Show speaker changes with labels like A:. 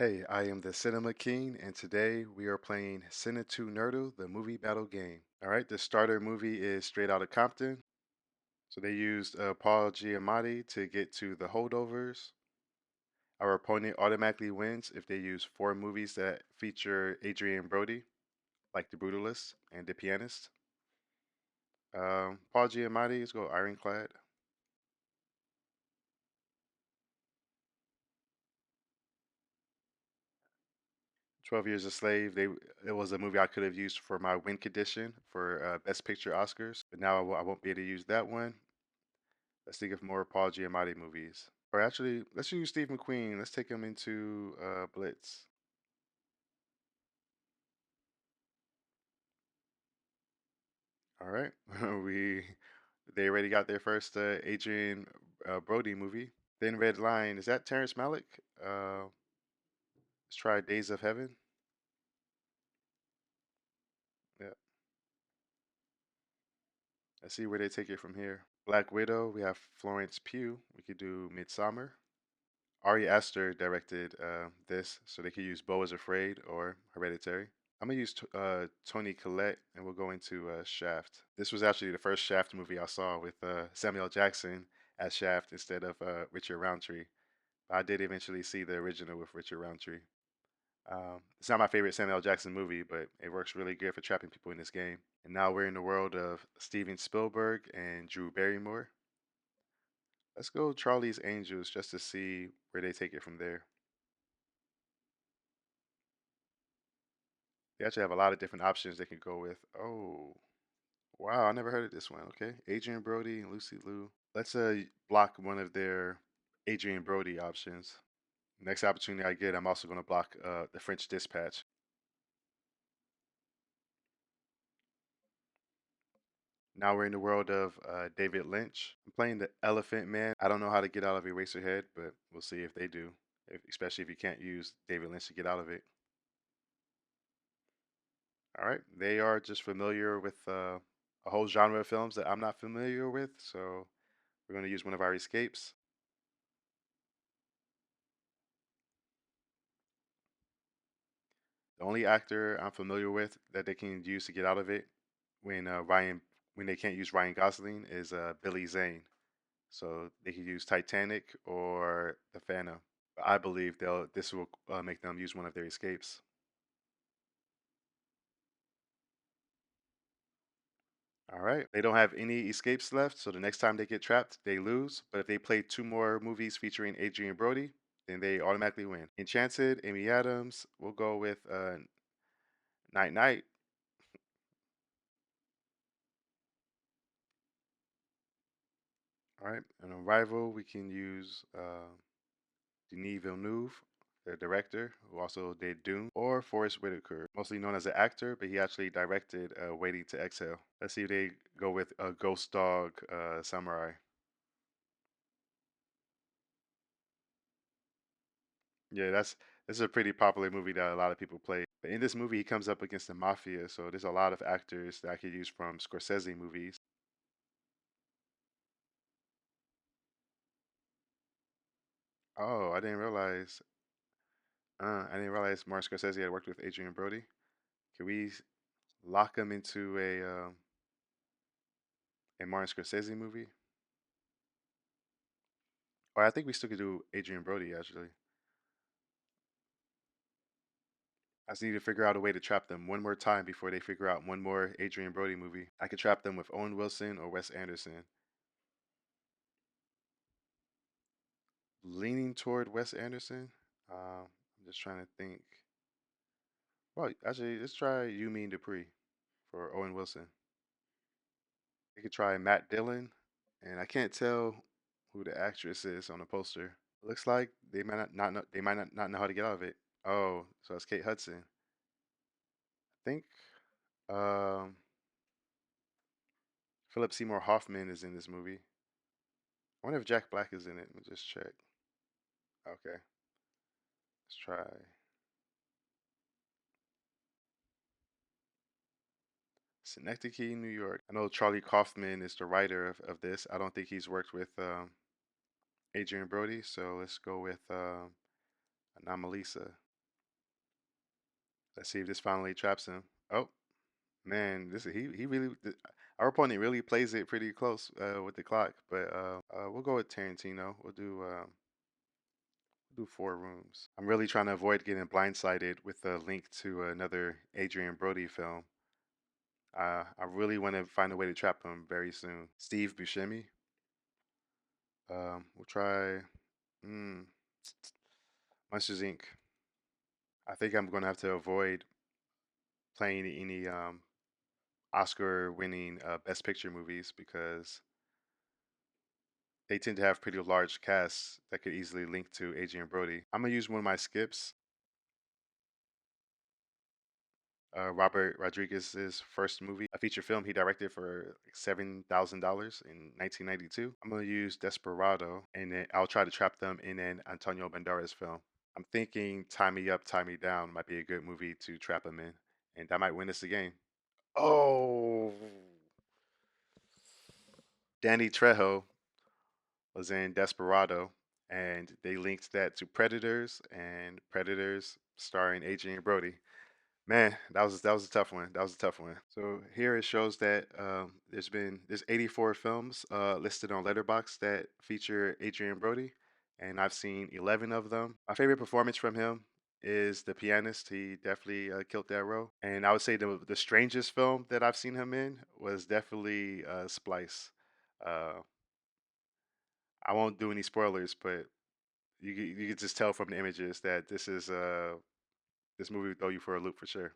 A: Hey, I am the Cinema King, and today we are playing Cine2Nerdle, the movie battle game. All right, the starter movie is Straight Outta Compton. So they used Paul Giamatti to get to the holdovers. Our opponent automatically wins if they use four movies that feature Adrien Brody, like The Brutalist and The Pianist. Paul Giamatti, let's go Ironclad. 12 Years a Slave. It was a movie I could have used for my win condition for Best Picture Oscars, but now I won't be able to use that one. Let's think of more Paul Giamatti movies. Or actually, let's use Steve McQueen. Let's take him into Blitz. All right, we they already got their first Adrian Brody movie. Thin Red Line. Is that Terrence Malick? Let's try Days of Heaven. Yeah. Let's see where they take it from here. Black Widow. We have Florence Pugh. We could do Midsummer. Ari Aster directed this, so they could use Beau is Afraid or Hereditary. I'm gonna use Tony Collette, and we'll go into Shaft. This was actually the first Shaft movie I saw with Samuel Jackson as Shaft instead of Richard Roundtree. I did eventually see the original with Richard Roundtree. It's not my favorite Samuel Jackson movie, but it works really good for trapping people in this game. And now we're in the world of Steven Spielberg and Drew Barrymore. Let's go Charlie's Angels just to see where they take it from there. They actually have a lot of different options they can go with. Oh, wow, I never heard of this one. Okay, Adrian Brody and Lucy Liu. Let's block one of their Adrian Brody options. Next opportunity I get, I'm also going to block the French Dispatch. Now we're in the world of David Lynch. I'm playing the Elephant Man. I don't know how to get out of Eraserhead, but we'll see if they do. Especially if you can't use David Lynch to get out of it. All right, they are just familiar with a whole genre of films that I'm not familiar with, so we're going to use one of our escapes. The only actor I'm familiar with that they can use to get out of it when when they can't use Ryan Gosling is Billy Zane. So they could use Titanic or The Phantom. I believe this will make them use one of their escapes. All right. They don't have any escapes left, so the next time they get trapped, they lose. But if they play two more movies featuring Adrian Brody, then they automatically win. Enchanted, Amy Adams. We'll go with Night Night. All right. And on Rival, we can use Denis Villeneuve, the director, who also did Dune, or Forrest Whitaker, mostly known as an actor, but he actually directed Waiting to Exhale. Let's see if they go with a Ghost Dog Samurai. Yeah, this is a pretty popular movie that a lot of people play. But in this movie, he comes up against the mafia, so there's a lot of actors that I could use from Scorsese movies. Oh, I didn't realize Martin Scorsese had worked with Adrian Brody. Can we lock him into a Martin Scorsese movie? Or I think we still could do Adrian Brody actually. I just need to figure out a way to trap them one more time before they figure out one more Adrian Brody movie. I could trap them with Owen Wilson or Wes Anderson. Leaning toward Wes Anderson. I'm just trying to think. Well, actually, let's try You Mean Dupree for Owen Wilson. We could try Matt Dillon, and I can't tell who the actress is on the poster. Looks like they might not know, they might not know how to get out of it. Oh, so it's Kate Hudson. I think um, Philip Seymour Hoffman is in this movie. I wonder if Jack Black is in it. Let me just check. Okay, let's try Synecdoche, New York. I know Charlie Kaufman is the writer of this. I don't think he's worked with Adrian Brody, so let's go with Anomalisa. Let's see if this finally traps him. Oh man, this he really our opponent really plays it pretty close with the clock. But we'll go with Tarantino. We'll do 4 rooms. I'm really trying to avoid getting blindsided with a link to another Adrien Brody film. I really want to find a way to trap him very soon. Steve Buscemi. We'll try mm, Monsters Inc. I think I'm going to have to avoid playing any Oscar-winning Best Picture movies because they tend to have pretty large casts that could easily link to Adrien Brody. I'm gonna use one of my skips. Robert Rodriguez's first movie, a feature film he directed for like $7,000 in 1992. I'm gonna use Desperado, and then I'll try to trap them in an Antonio Banderas film. I'm thinking Tie Me Up, Tie Me Down might be a good movie to trap them in, and that might win us the game. Oh, Danny Trejo was in Desperado, and they linked that to Predators, and Predators starring Adrien Brody. Man, that was a tough one. That was a tough one. So here it shows that there's 84 films listed on Letterboxd that feature Adrien Brody, and I've seen 11 of them. My favorite performance from him is The Pianist. He definitely killed that role, and I would say the strangest film that I've seen him in was definitely Splice. Uh, I won't do any spoilers, but you can just tell from the images that this movie will throw you for a loop for sure.